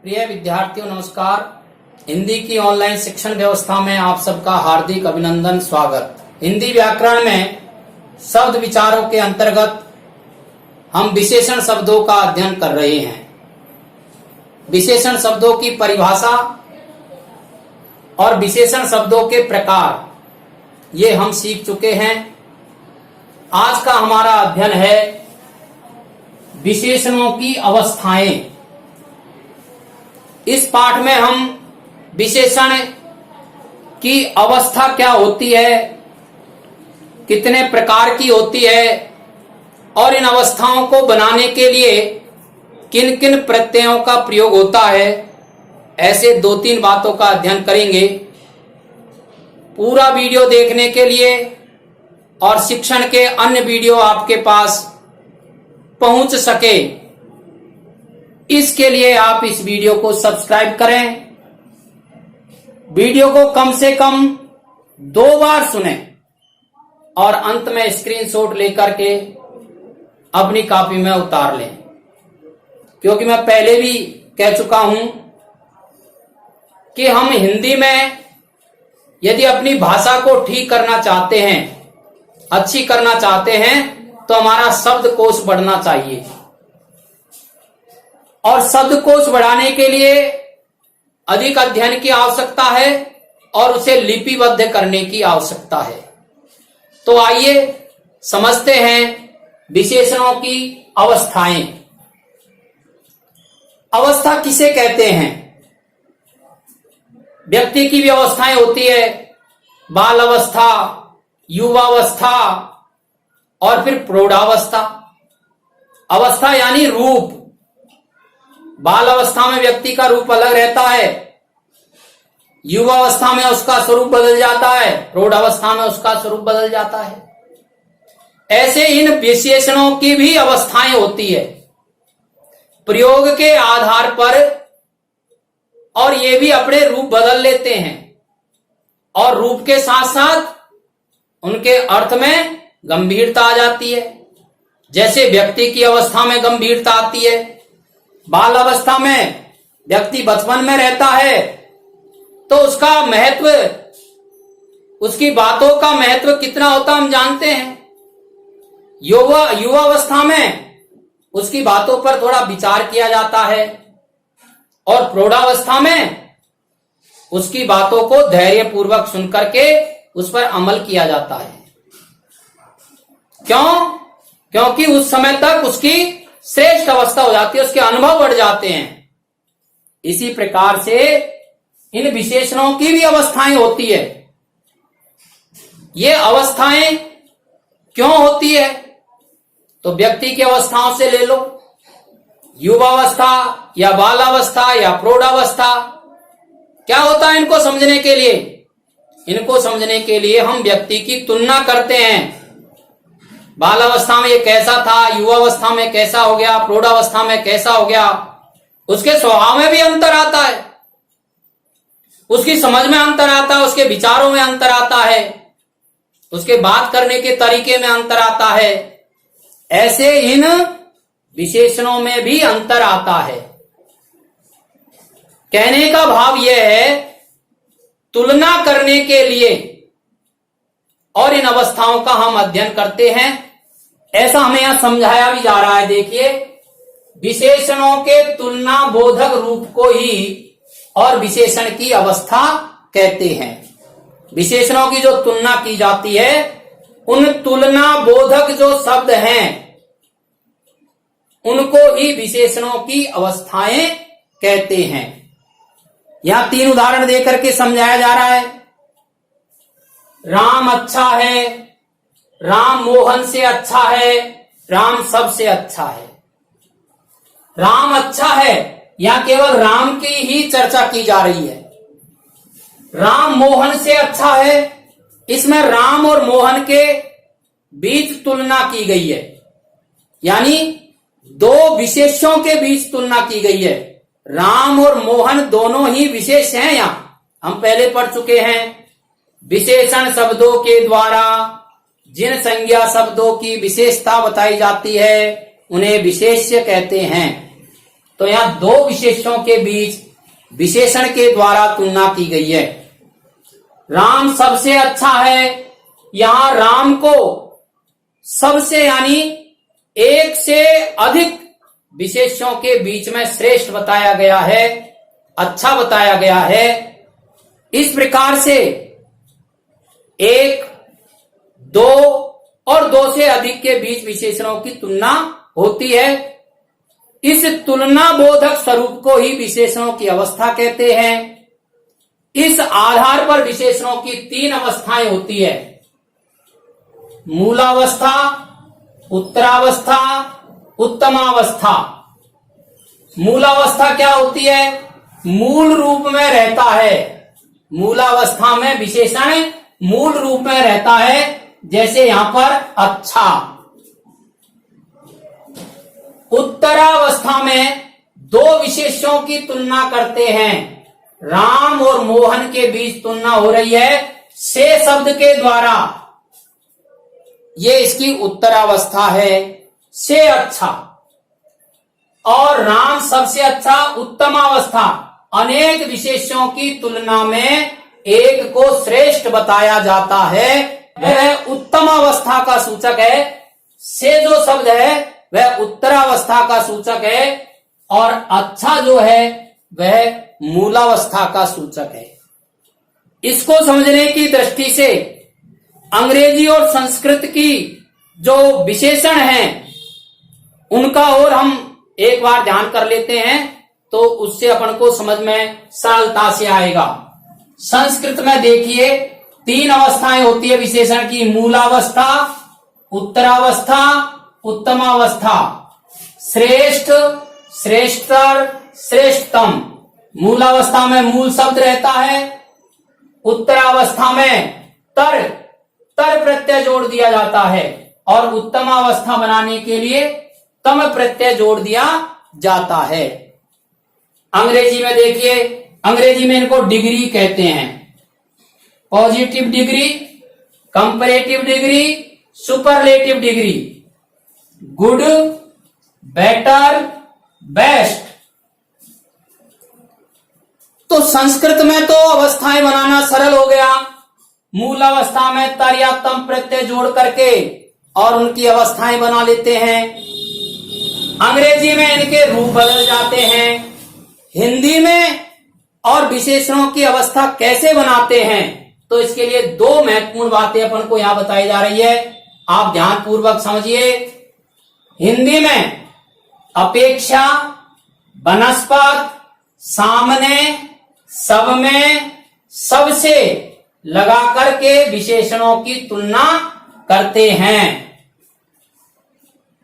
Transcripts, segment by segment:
प्रिय विद्यार्थियों नमस्कार। हिंदी की ऑनलाइन शिक्षण व्यवस्था में आप सबका हार्दिक अभिनंदन स्वागत। हिंदी व्याकरण में शब्द विचारों के अंतर्गत हम विशेषण शब्दों का अध्ययन कर रहे हैं। विशेषण शब्दों की परिभाषा और विशेषण शब्दों के प्रकार ये हम सीख चुके हैं। आज का हमारा अध्ययन है विशेषणों की अवस्थाएं। इस पाठ में हम विशेषण की अवस्था क्या होती है, कितने प्रकार की होती है और इन अवस्थाओं को बनाने के लिए किन किन प्रत्ययों का प्रयोग होता है, ऐसे दो तीन बातों का अध्ययन करेंगे। पूरा वीडियो देखने के लिए और शिक्षण के अन्य वीडियो आपके पास पहुंच सके, इसके लिए आप इस वीडियो को सब्सक्राइब करें। वीडियो को कम से कम 2 बार सुनें और अंत में स्क्रीनशॉट लेकर के अपनी कॉपी में उतार लें, क्योंकि मैं पहले भी कह चुका हूं कि हम हिंदी में यदि अपनी भाषा को ठीक करना चाहते हैं, अच्छी करना चाहते हैं, तो हमारा शब्दकोश बढ़ना चाहिए और शब्दकोश बढ़ाने के लिए अधिक अध्ययन की आवश्यकता है और उसे लिपिबद्ध करने की आवश्यकता है। तो आइए समझते हैं विशेषणों की अवस्थाएं। अवस्था किसे कहते हैं? व्यक्ति की भी अवस्थाएं होती है, बाल अवस्था, युवावस्था और फिर प्रौढ़ावस्था। अवस्था यानी रूप। बाल अवस्था में व्यक्ति का रूप अलग रहता है, युवावस्था में उसका स्वरूप बदल जाता है, प्रौढ़ावस्था में उसका स्वरूप बदल जाता है। ऐसे इन विशेषणों की भी अवस्थाएं होती है प्रयोग के आधार पर, और ये भी अपने रूप बदल लेते हैं और रूप के साथ साथ उनके अर्थ में गंभीरता आ जाती है। जैसे व्यक्ति की अवस्था में गंभीरता आती है। बाल अवस्था में व्यक्ति बचपन में रहता है तो उसका महत्व, उसकी बातों का महत्व कितना होता हम जानते हैं। युवावस्था में उसकी बातों पर थोड़ा विचार किया जाता है और प्रौढ़ावस्था में उसकी बातों को धैर्यपूर्वक सुनकर के उस पर अमल किया जाता है। क्यों? क्योंकि उस समय तक उसकी श्रेष्ठ अवस्था हो जाती है, उसके अनुभव बढ़ जाते हैं। इसी प्रकार से इन विशेषणों की भी अवस्थाएं होती है। ये अवस्थाएं क्यों होती है? तो व्यक्ति की अवस्थाओं से ले लो, युवावस्था या बालावस्था या प्रौढ़ावस्था। क्या होता है इनको समझने के लिए? इनको समझने के लिए हम व्यक्ति की तुलना करते हैं। बालावस्था में ये कैसा था, युवावस्था में कैसा हो गया, प्रौढ़ावस्था में कैसा हो गया। उसके स्वभाव में भी अंतर आता है, उसकी समझ में अंतर आता है, उसके विचारों में अंतर आता है, उसके बात करने के तरीके में अंतर आता है। ऐसे इन विशेषणों में भी अंतर आता है। कहने का भाव यह है, तुलना करने के लिए और इन अवस्थाओं का हम अध्ययन करते हैं। ऐसा हमें यहां समझाया भी जा रहा है। देखिए, विशेषणों के तुलना बोधक रूप को ही और विशेषण की अवस्था कहते हैं। विशेषणों की जो तुलना की जाती है, उन तुलना बोधक जो शब्द हैं उनको ही विशेषणों की अवस्थाएं कहते हैं। यहां 3 उदाहरण देकर के समझाया जा रहा है। राम अच्छा है, राम मोहन से अच्छा है, राम सबसे अच्छा है। राम अच्छा है, यहां केवल राम की ही चर्चा की जा रही है। राम मोहन से अच्छा है, इसमें राम और मोहन के बीच तुलना की गई है, यानी 2 विशेषों के बीच तुलना की गई है। राम और मोहन दोनों ही विशेष हैं। यहां हम पहले पढ़ चुके हैं, विशेषण शब्दों के द्वारा जिन संज्ञा शब्दों की विशेषता बताई जाती है उन्हें विशेष्य कहते हैं। तो यहां दो विशेषणों के बीच विशेषण के द्वारा तुलना की गई है। राम सबसे अच्छा है, यहां राम को सबसे यानी एक से अधिक विशेषणों के बीच में श्रेष्ठ बताया गया है, अच्छा बताया गया है। इस प्रकार से एक, दो और दो से अधिक के बीच विशेषणों की तुलना होती है। इस तुलना बोधक स्वरूप को ही विशेषणों की अवस्था कहते हैं। इस आधार पर विशेषणों की तीन अवस्थाएं होती है, मूलावस्था, उत्तरावस्था, उत्तमावस्था। मूलावस्था क्या होती है? मूल रूप में रहता है। मूलावस्था में विशेषण मूल रूप में रहता है, जैसे यहां पर अच्छा। उत्तरावस्था में दो विशेषणों की तुलना करते हैं, राम और मोहन के बीच तुलना हो रही है से शब्द के द्वारा, ये इसकी उत्तरावस्था है। से अच्छा और राम सबसे अच्छा, उत्तमावस्था। अनेक विशेषणों की तुलना में एक को श्रेष्ठ बताया जाता है, वह उत्तमावस्था का सूचक है। से जो शब्द है वह उत्तरावस्था का सूचक है और अच्छा जो है वह मूलावस्था का सूचक है। इसको समझने की दृष्टि से अंग्रेजी और संस्कृत की जो विशेषण हैं उनका और हम एक बार ध्यान कर लेते हैं, तो उससे अपन को समझ में सरलता से आएगा। संस्कृत में देखिए तीन अवस्थाएं होती है विशेषण की, मूलावस्था, उत्तरावस्था, उत्तमावस्था। श्रेष्ठ, श्रेष्ठतर, श्रेष्ठतम। मूलावस्था में मूल शब्द रहता है, उत्तरावस्था में तर प्रत्यय जोड़ दिया जाता है और उत्तमावस्था बनाने के लिए तम प्रत्यय जोड़ दिया जाता है। अंग्रेजी में देखिए, अंग्रेजी में इनको डिग्री कहते हैं, positive degree, comparative degree, superlative degree, good, better, best. तो संस्कृत में तो अवस्थाएं बनाना सरल हो गया, मूल अवस्था में तर या तम प्रत्यय जोड़ करके और उनकी अवस्थाएं बना लेते हैं। अंग्रेजी में इनके रूप बदल जाते हैं। हिंदी में और विशेषणों की अवस्था कैसे बनाते हैं, तो इसके लिए दो महत्वपूर्ण बातें अपन को यहां बताई जा रही है, आप ध्यान पूर्वक समझिए। हिंदी में अपेक्षा, बनस्पत, सामने, सब में, सबसे लगा करके विशेषणों की तुलना करते हैं।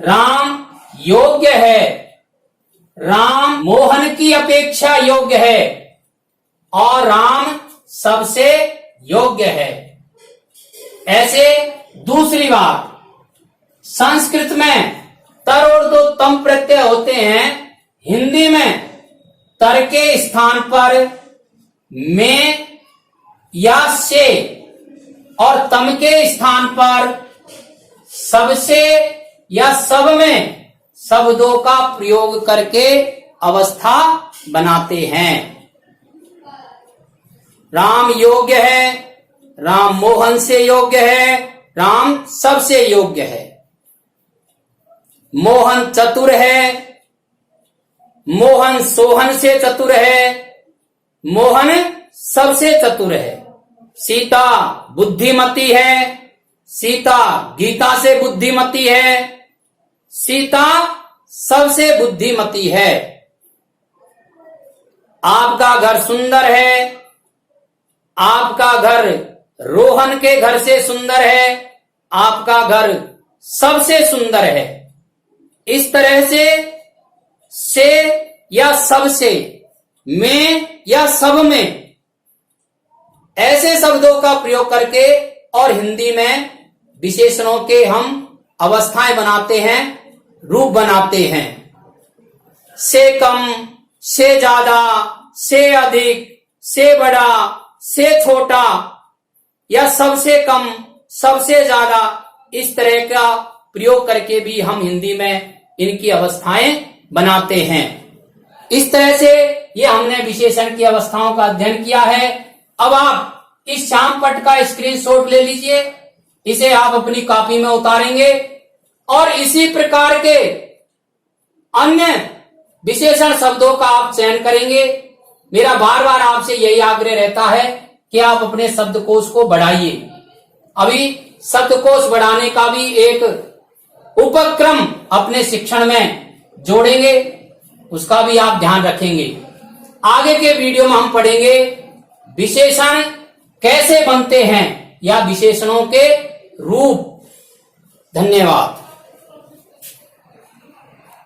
राम योग्य है, राम मोहन की अपेक्षा योग्य है और राम सबसे योग्य है। ऐसे दूसरी बात, संस्कृत में तर और दो तम प्रत्यय होते हैं, हिंदी में तर के स्थान पर में या से और तम के स्थान पर सबसे या सब में शब्दों का प्रयोग करके अवस्था बनाते हैं। राम योग्य है, राम मोहन से योग्य है, राम सबसे योग्य है। मोहन चतुर है, मोहन सोहन से चतुर है, मोहन सबसे चतुर है। सीता बुद्धिमती है, सीता गीता से बुद्धिमती है, सीता सबसे बुद्धिमती है। आपका घर सुंदर है, आपका घर रोहन के घर से सुंदर है, आपका घर सबसे सुंदर है। इस तरह से या सबसे, में या सब में, ऐसे शब्दों का प्रयोग करके और हिंदी में विशेषणों के हम अवस्थाएं बनाते हैं, रूप बनाते हैं। से कम, से ज्यादा, से अधिक, से बड़ा, से छोटा या सबसे कम, सबसे ज्यादा, इस तरह का प्रयोग करके भी हम हिंदी में इनकी अवस्थाएं बनाते हैं। इस तरह से ये हमने विशेषण की अवस्थाओं का अध्ययन किया है। अब आप इस श्याम पट का स्क्रीनशॉट ले लीजिए, इसे आप अपनी कॉपी में उतारेंगे और इसी प्रकार के अन्य विशेषण शब्दों का आप चयन करेंगे। मेरा बार बार आपसे यही आग्रह रहता है कि आप अपने शब्दकोश को बढ़ाइए। अभी शब्दकोश बढ़ाने का भी एक उपक्रम अपने शिक्षण में जोड़ेंगे, उसका भी आप ध्यान रखेंगे। आगे के वीडियो में हम पढ़ेंगे विशेषण कैसे बनते हैं या विशेषणों के रूप। धन्यवाद।